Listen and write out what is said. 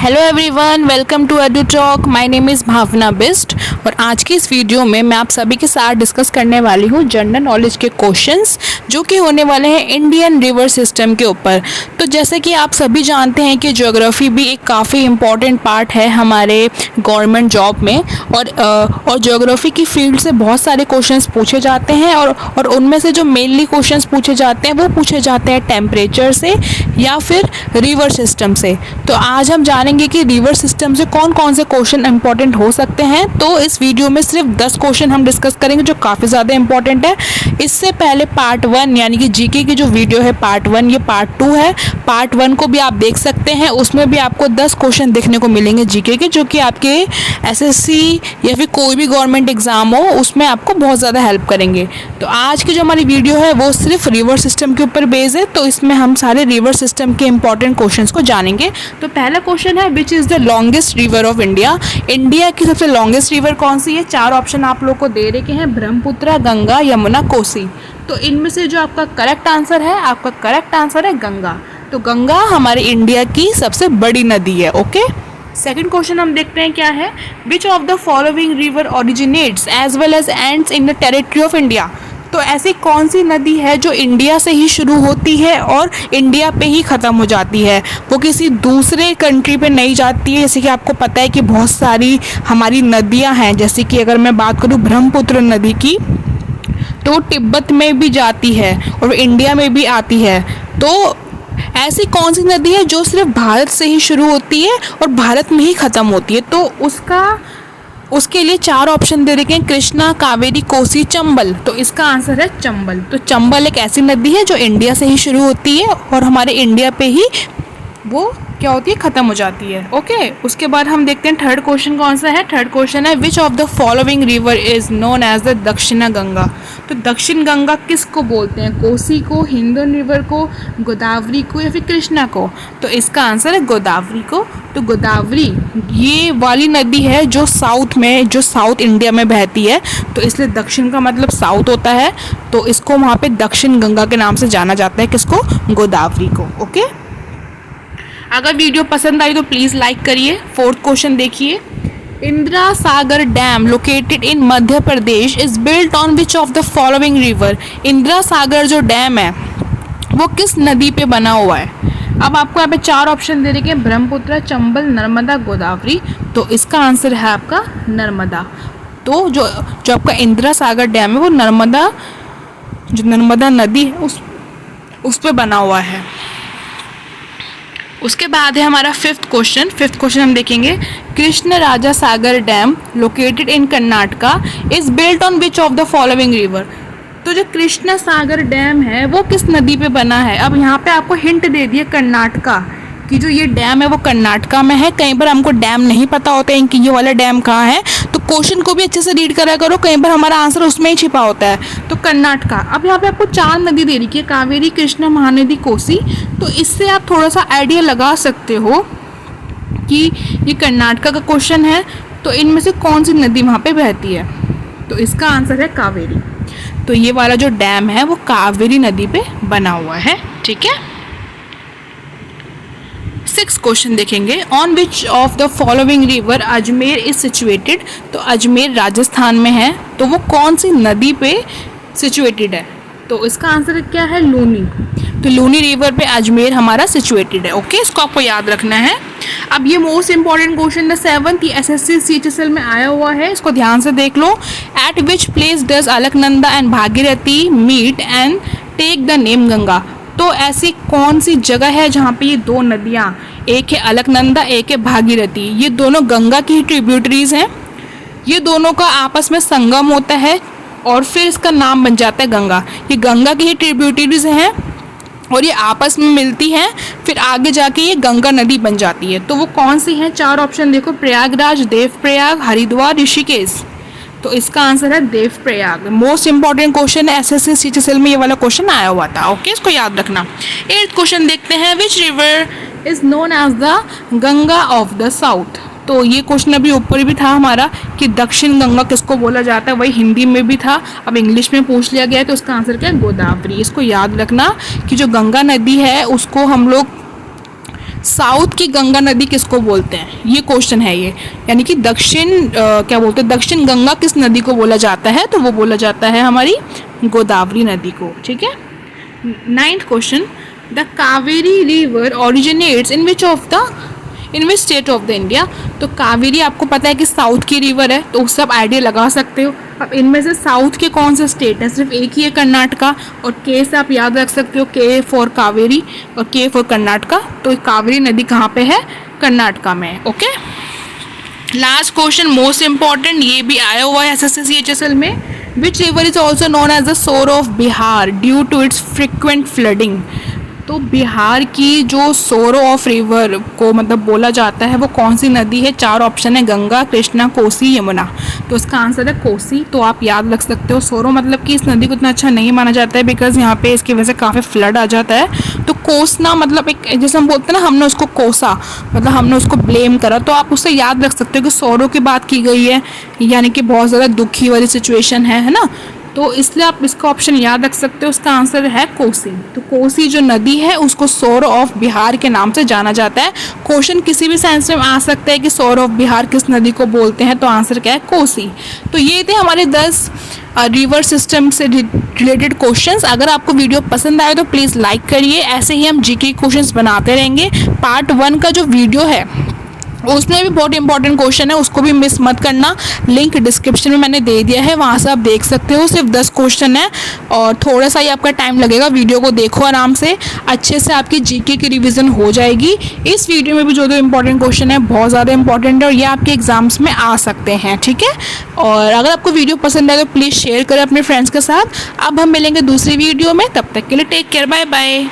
Hello everyone, welcome to edu talk. My name is Bhawna Bisht और आज की इस वीडियो में मैं आप सभी के साथ डिस्कस करने वाली हूँ जनरल नॉलेज के क्वेश्चंस जो कि होने वाले हैं इंडियन रिवर सिस्टम के ऊपर। तो जैसे कि आप सभी जानते हैं कि ज्योग्राफी भी एक काफ़ी इम्पॉर्टेंट पार्ट है हमारे गवर्नमेंट जॉब में और ज्योग्राफी की फील्ड से बहुत सारे क्वेश्चंस पूछे जाते हैं और उनमें से जो मेनली क्वेश्चंस पूछे जाते हैं वो पूछे जाते हैं टेम्परेचर से या फिर रिवर सिस्टम से। तो आज हम जानेंगे कि रिवर सिस्टम से कौन कौन से क्वेश्चन इंपॉर्टेंट हो सकते हैं। तो इस वीडियो में सिर्फ 10 क्वेश्चन हम डिस्कस करेंगे जो काफ़ी ज़्यादा इंपॉर्टेंट है। इससे पहले पार्ट 1 यानी कि जीके की जो वीडियो है पार्ट 1, ये पार्ट 2 है। पार्ट 1 को भी आप देख सकते हैं, उसमें भी आपको 10 क्वेश्चन देखने को मिलेंगे जीके के, जो कि आपके एसएससी या फिर कोई भी गवर्नमेंट एग्जाम हो उसमें आपको बहुत ज़्यादा हेल्प करेंगे। तो आज की जो हमारी वीडियो है वो सिर्फ रिवर सिस्टम के ऊपर बेस्ड है, तो इसमें हम सारे रिवर सिस्टम के इंपॉर्टेंट क्वेश्चंस को जानेंगे। तो पहला क्वेश्चन है which is the longest river of India. India की सबसे लॉन्गेस्ट रिवर कौन सी है? 4 ऑप्शन आप लोग को दे रखे हैं, ब्रह्मपुत्र, गंगा, यमुना, कोसी। तो इनमें से जो आपका करेक्ट आंसर है गंगा। तो गंगा हमारे इंडिया की सबसे बड़ी नदी है। ओके, सेकंड क्वेश्चन हम देखते हैं क्या है। Which of the following river originates as well as ends in the territory of India. तो ऐसी कौन सी नदी है जो इंडिया से ही शुरू होती है और इंडिया पे ही ख़त्म हो जाती है, वो किसी दूसरे कंट्री पे नहीं जाती है। जैसे कि आपको पता है कि बहुत सारी हमारी नदियां हैं, जैसे कि अगर मैं बात करूँ ब्रह्मपुत्र नदी की, तो तिब्बत में भी जाती है और इंडिया में भी आती है। तो ऐसी कौन सी नदी है जो सिर्फ भारत से ही शुरू होती है और भारत में ही ख़त्म होती है? तो उसके लिए 4 ऑप्शन दे रखे हैं, कृष्णा, कावेरी, कोसी, चंबल। तो इसका आंसर है चंबल। तो चंबल एक ऐसी नदी है जो इंडिया से ही शुरू होती है और हमारे इंडिया पे ही वो क्या होती है, ख़त्म हो जाती है। ओके, उसके बाद हम देखते हैं थर्ड क्वेश्चन कौन सा है। थर्ड क्वेश्चन है which of the following river is known as the Dakshina Ganga. तो दक्षिण गंगा किसको बोलते हैं? कोसी को, हिंदन रिवर को, गोदावरी को या फिर कृष्णा को? तो इसका आंसर है गोदावरी को। तो गोदावरी ये वाली नदी है जो साउथ इंडिया में बहती है, तो इसलिए दक्षिण का मतलब साउथ होता है, तो इसको वहाँ पे दक्षिण गंगा के नाम से जाना जाता है। किसको? गोदावरी को। ओके, अगर वीडियो पसंद आई तो प्लीज़ लाइक करिए। फोर्थ क्वेश्चन देखिए, Indira Sagar dam located in Madhya Pradesh is built on which of the following river. Indira Sagar जो डैम है वो किस नदी पे बना हुआ है? अब आपको यहाँ पे 4 ऑप्शन दे रखे हैं, ब्रह्मपुत्र, चंबल, नर्मदा, गोदावरी। तो इसका आंसर है आपका नर्मदा। तो जो आपका इंदिरा सागर डैम है वो नर्मदा नदी है उस पे बना हुआ है। उसके बाद है हमारा फिफ्थ क्वेश्चन हम देखेंगे, Krishna Raja Sagar dam located in Karnataka is built on which of the following river. तो जो कृष्ण सागर डैम है वो किस नदी पे बना है? अब यहाँ पे आपको हिंट दे दिया कर्नाटका कि जो ये डैम है वो कर्नाटका में है। कई बार हमको डैम नहीं पता होता है कि ये वाला डैम कहाँ है, तो क्वेश्चन को भी अच्छे से रीड करा करो, कई बार हमारा आंसर उसमें ही छिपा होता है। तो कर्नाटका। अब यहाँ पे आपको 4 नदी दे रही है, कावेरी, कृष्णा, महानदी, कोसी। तो इससे आप थोड़ा सा आइडिया लगा सकते हो कि ये कर्नाटका का क्वेश्चन है, तो इनमें से कौन सी नदी वहाँ पे बहती है? तो इसका आंसर है कावेरी। तो ये वाला जो डैम है वो कावेरी नदी पे बना हुआ है। ठीक है, 6th क्वेश्चन देखेंगे, on which of the following river Ajmer is situated. तो अजमेर राजस्थान में है, तो वो कौन सी नदी पे सिचुएटेड है? तो इसका आंसर क्या है? लूनी। तो लूनी रिवर पे अजमेर हमारा सिचुएटेड है। ओके, इसको आपको याद रखना है। अब ये most important question the 7th SSC CHSL में आया हुआ है, इसको ध्यान से देख लो। At which place does Alaknanda and Bhagirathi meet and take the name Ganga. तो ऐसी कौन सी जगह है जहाँ पे ये 2 नदियाँ, एक है अलकनंदा, एक है भागीरथी, ये दोनों गंगा की ही ट्रिब्यूटरीज हैं। ये दोनों का आपस में संगम होता है और फिर इसका नाम बन जाता है गंगा। ये गंगा की ही ट्रिब्यूटरीज हैं और ये आपस में मिलती हैं, फिर आगे जाके ये गंगा नदी बन जाती है। तो वो कौन सी हैं? 4 ऑप्शन देखो, प्रयागराज, देवप्रयाग, हरिद्वार, ऋषिकेश। तो इसका आंसर है देवप्रयाग। मोस्ट इंपॉर्टेंट क्वेश्चन है, एसएससी सीएचएसएल में ये वाला क्वेश्चन आया हुआ था। ओके, इसको याद रखना। 8th क्वेश्चन देखते हैं, which river is known as the Ganga of the south. तो ये क्वेश्चन अभी ऊपर भी था हमारा कि दक्षिण गंगा किसको बोला जाता है, वही हिंदी में भी था, अब इंग्लिश में पूछ लिया गया है। तो इसका आंसर क्या है? गोदावरी। इसको याद रखना कि जो गंगा नदी है उसको हम लोग साउथ की गंगा नदी किसको बोलते हैं, ये क्वेश्चन है ये, यानी कि दक्षिण क्या बोलते हैं, दक्षिण गंगा किस नदी को बोला जाता है, तो वो बोला जाता है हमारी गोदावरी नदी को, ठीक है। 9th question, the Kaveri river originates in which state of the India. तो कावेरी आपको पता है कि साउथ की रिवर है, तो उससे आप आइडिया लगा सकते हो। अब इनमें से साउथ के कौन से स्टेट है, सिर्फ एक ही है कर्नाटका, और के से आप याद रख सकते हो, के फॉर कावेरी और के फॉर कर्नाटका। तो कावेरी नदी कहाँ पे है, कर्नाटका में, okay. Last question most important, ये भी आया हुआ है SSC CHSL में। Which river is also known as the sorrow of Bihar due to its frequent flooding. तो बिहार की जो सोरो ऑफ रिवर को मतलब बोला जाता है वो कौन सी नदी है, 4 ऑप्शन है, गंगा, कृष्णा, कोसी, यमुना। तो इसका आंसर है कोसी। तो आप याद रख सकते हो, सोरो मतलब कि इस नदी को इतना अच्छा नहीं माना जाता है बिकॉज यहाँ पे इसकी वजह से काफ़ी फ्लड आ जाता है। तो कोसना मतलब एक, जैसे हम बोलते हैं ना, हमने उसको कोसा मतलब हमने उसको ब्लेम करा, तो आप उससे याद रख सकते हो कि सोरो की बात की गई है, यानी कि बहुत ज़्यादा दुखी वाली सिचुएशन है ना। तो इसलिए आप इसका ऑप्शन याद रख सकते हो, उसका आंसर है कोसी। तो कोसी जो नदी है उसको सोर ऑफ बिहार के नाम से जाना जाता है। क्वेश्चन किसी भी सेंस में आ सकता है कि सोर ऑफ बिहार किस नदी को बोलते हैं, तो आंसर क्या है, कोसी। तो ये थे हमारे 10 रिवर सिस्टम से रिलेटेड क्वेश्चंस। अगर आपको वीडियो पसंद आए तो प्लीज़ लाइक करिए, ऐसे ही हम जीके क्वेश्चंस बनाते रहेंगे। पार्ट 1 का जो वीडियो है उसमें भी बहुत इंपॉर्टेंट क्वेश्चन है, उसको भी मिस मत करना। लिंक डिस्क्रिप्शन में मैंने दे दिया है, वहाँ से आप देख सकते हो। सिर्फ 10 क्वेश्चन है और थोड़ा सा ही आपका टाइम लगेगा। वीडियो को देखो आराम से, अच्छे से आपकी जीके की रिवीजन हो जाएगी। इस वीडियो में भी जो इंपॉर्टेंट क्वेश्चन है बहुत ज़्यादा इंपॉर्टेंट है और ये आपके एग्जाम्स में आ सकते हैं, ठीक है। और अगर आपको वीडियो पसंद आए तो प्लीज़ शेयर करें अपने फ्रेंड्स के साथ। अब हम मिलेंगे दूसरी वीडियो में, तब तक के लिए टेक केयर, बाय बाय।